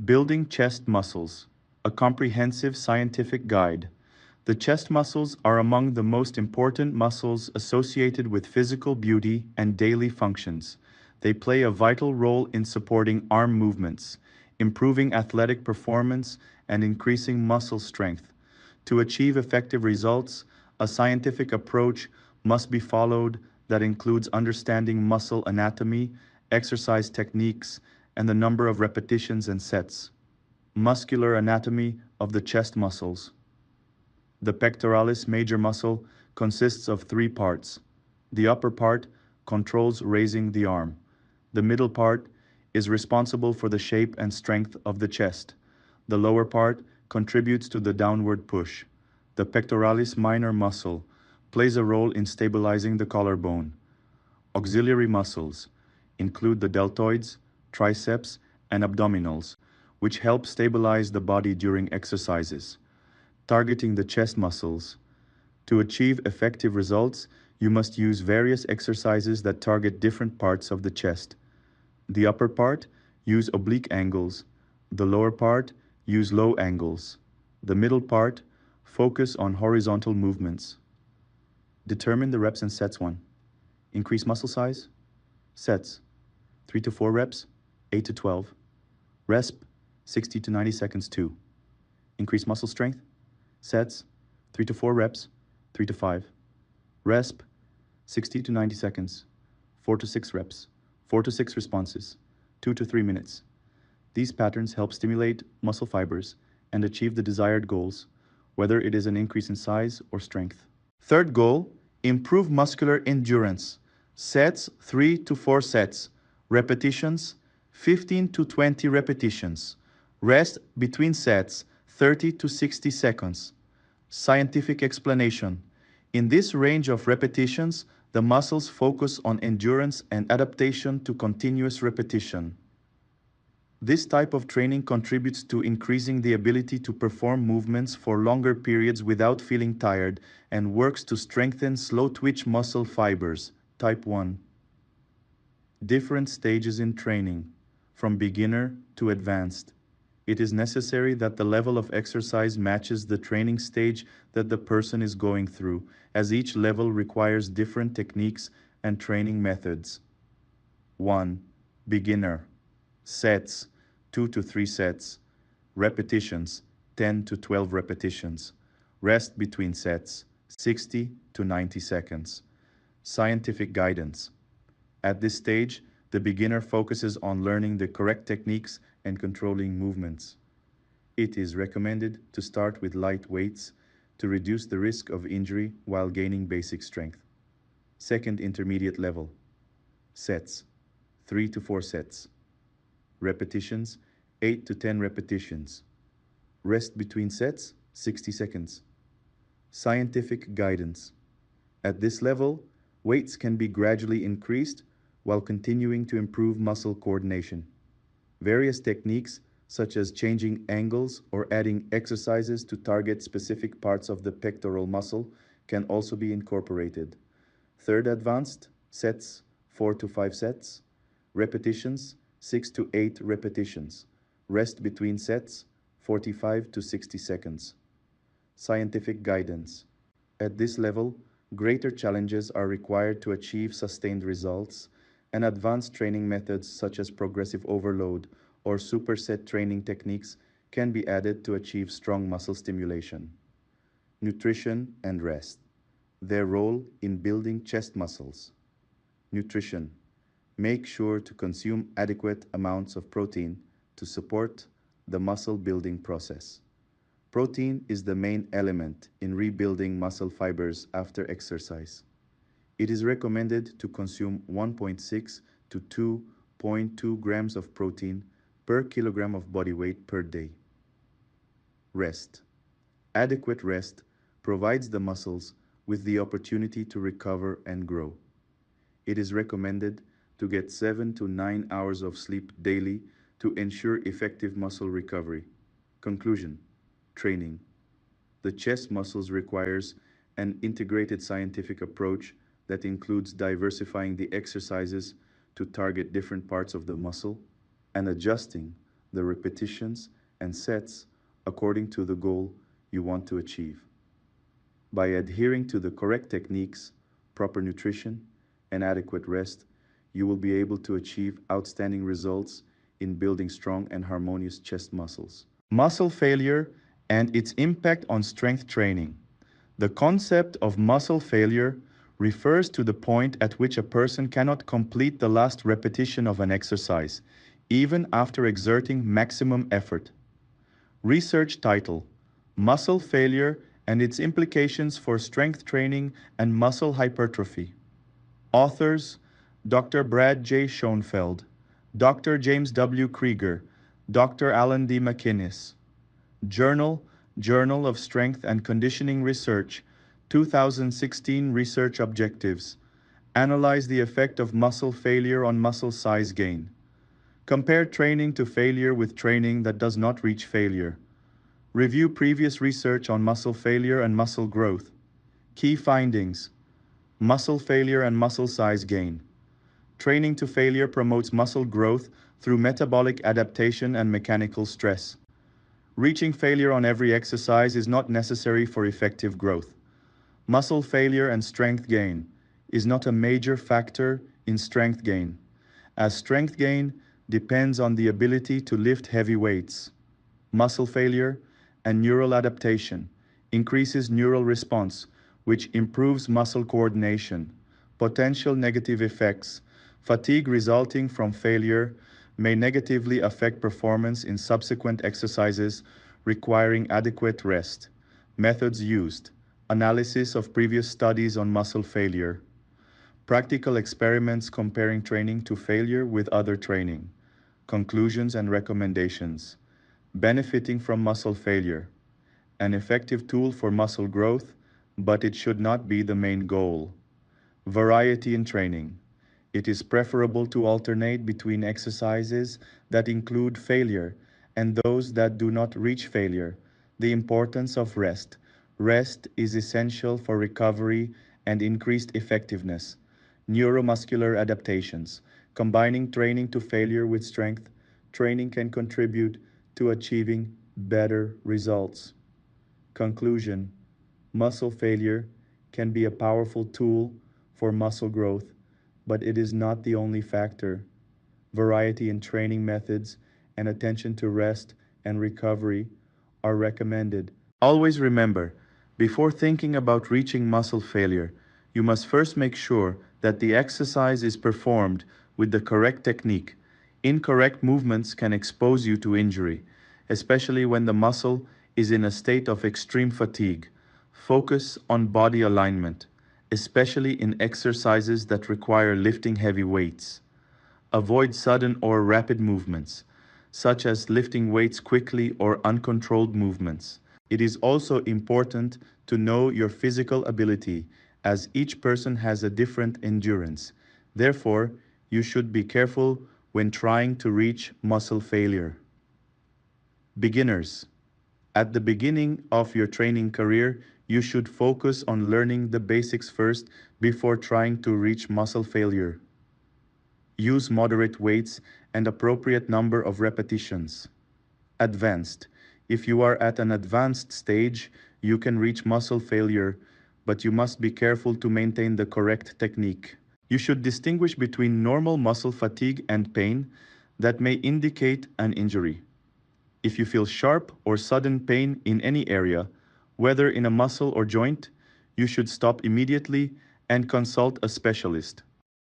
Building chest muscles, a comprehensive scientific guide. The chest muscles are among the most important muscles associated with physical beauty and daily functions. They play a vital role in supporting arm movements, improving athletic performance, and increasing muscle strength. To achieve effective results, a scientific approach must be followed that includes understanding muscle anatomy, exercise techniques, and the number of repetitions and sets. Muscular anatomy of the chest muscles. The pectoralis major muscle consists of three parts. The upper part controls raising the arm. The middle part is responsible for the shape and strength of the chest. The lower part contributes to the downward push. The pectoralis minor muscle plays a role in stabilizing the collarbone. Auxiliary muscles include the deltoids, triceps, and abdominals, which help stabilize the body during exercises. Targeting the chest muscles. To achieve effective results, you must use various exercises that target different parts of the chest. The upper part, use oblique angles. The lower part, use low angles. The middle part, focus on horizontal movements. Determine the reps and sets. 1. Increase muscle size. Sets, 3 to 4 reps, 8 to 12. Resp, 60 to 90 seconds. 2. Increase muscle strength. Sets, 3 to 4 reps, 3 to 5. Resp, 60 to 90 seconds, 4 to 6 reps, 4 to 6 responses, 2 to 3 minutes. These patterns help stimulate muscle fibers and achieve the desired goals, whether it is an increase in size or strength. Third goal, improve muscular endurance. Sets, 3 to 4 sets. Repetitions, 15 to 20 repetitions. Rest between sets, 30 to 60 seconds. Scientific explanation. In this range of repetitions, the muscles focus on endurance and adaptation to continuous repetition. This type of training contributes to increasing the ability to perform movements for longer periods without feeling tired and works to strengthen slow-twitch muscle fibers. Type 1. Different stages in training, from beginner to advanced. It is necessary that the level of exercise matches the training stage that the person is going through, as each level requires different techniques and training methods. 1. Beginner. Sets, 2 to 3 sets. Repetitions, 10 to 12 repetitions. Rest between sets, 60 to 90 seconds. Scientific guidance. At this stage, the beginner focuses on learning the correct techniques and controlling movements. It is recommended to start with light weights to reduce the risk of injury while gaining basic strength. Second intermediate level. Sets, 3 to 4 sets. Repetitions, 8 to 10 repetitions. Rest between sets, 60 seconds. Scientific guidance. At this level, weights can be gradually increased while continuing to improve muscle coordination. Various techniques, such as changing angles or adding exercises to target specific parts of the pectoral muscle, can also be incorporated. Third advanced, sets, 4 to 5 sets. Repetitions, 6 to 8 repetitions. Rest between sets, 45 to 60 seconds. Scientific guidance. At this level, greater challenges are required to achieve sustained results, and advanced training methods such as progressive overload or superset training techniques can be added to achieve strong muscle stimulation. Nutrition and rest. Their role in building chest muscles. Nutrition. Make sure to consume adequate amounts of protein to support the muscle building process. Protein is the main element in rebuilding muscle fibers after exercise. It is recommended to consume 1.6 to 2.2 grams of protein per kilogram of body weight per day. Rest. Adequate rest provides the muscles with the opportunity to recover and grow. It is recommended to get 7 to 9 hours of sleep daily to ensure effective muscle recovery. Conclusion. Training. The chest muscles requires an integrated scientific approach that includes diversifying the exercises to target different parts of the muscle and adjusting the repetitions, and sets according to the goal you want to achieve. By adhering to the correct techniques, proper nutrition, and adequate rest, you will be able to achieve outstanding results in building strong and harmonious chest muscles. Muscle failure and its impact on strength training. The concept of muscle failure refers to the point at which a person cannot complete the last repetition of an exercise, even after exerting maximum effort. Research title: Muscle Failure and Its Implications for Strength Training and Muscle Hypertrophy. Authors: Dr. Brad J. Schoenfeld, Dr. James W. Krieger, Dr. Alan D. McInnes. Journal: Journal of Strength and Conditioning Research, 2016 Research Objectives. Analyze the effect of muscle failure on muscle size gain. Compare training to failure with training that does not reach failure. Review previous research on muscle failure and muscle growth. Key findings: muscle failure and muscle size gain. Training to failure promotes muscle growth through metabolic adaptation and mechanical stress. Reaching failure on every exercise is not necessary for effective growth. Muscle failure and strength gain is not a major factor in strength gain, as strength gain depends on the ability to lift heavy weights. Muscle failure and neural adaptation increases neural response, which improves muscle coordination. Potential negative effects: fatigue resulting from failure may negatively affect performance in subsequent exercises requiring adequate rest. Methods used: analysis of previous studies on muscle failure, practical experiments comparing training to failure with other training, conclusions and recommendations. Benefiting from muscle failure: an effective tool for muscle growth, but it should not be the main goal. Variety in training: it is preferable to alternate between exercises that include failure and those that do not reach failure. The importance of rest: rest is essential for recovery and increased effectiveness. Neuromuscular adaptations: combining training to failure with strength training can contribute to achieving better results. Conclusion: muscle failure can be a powerful tool for muscle growth, but it is not the only factor. Variety in training methods and attention to rest and recovery are recommended. Always remember, before thinking about reaching muscle failure, you must first make sure that the exercise is performed with the correct technique. Incorrect movements can expose you to injury, especially when the muscle is in a state of extreme fatigue. Focus on body alignment, especially in exercises that require lifting heavy weights. Avoid sudden or rapid movements, such as lifting weights quickly or uncontrolled movements. It is also important to know your physical ability, as each person has a different endurance. Therefore, you should be careful when trying to reach muscle failure. Beginners. At the beginning of your training career, you should focus on learning the basics first before trying to reach muscle failure. Use moderate weights and appropriate number of repetitions. Advanced. If you are at an advanced stage, you can reach muscle failure, but you must be careful to maintain the correct technique. You should distinguish between normal muscle fatigue and pain that may indicate an injury. If you feel sharp or sudden pain in any area, whether in a muscle or joint, you should stop immediately and consult a specialist.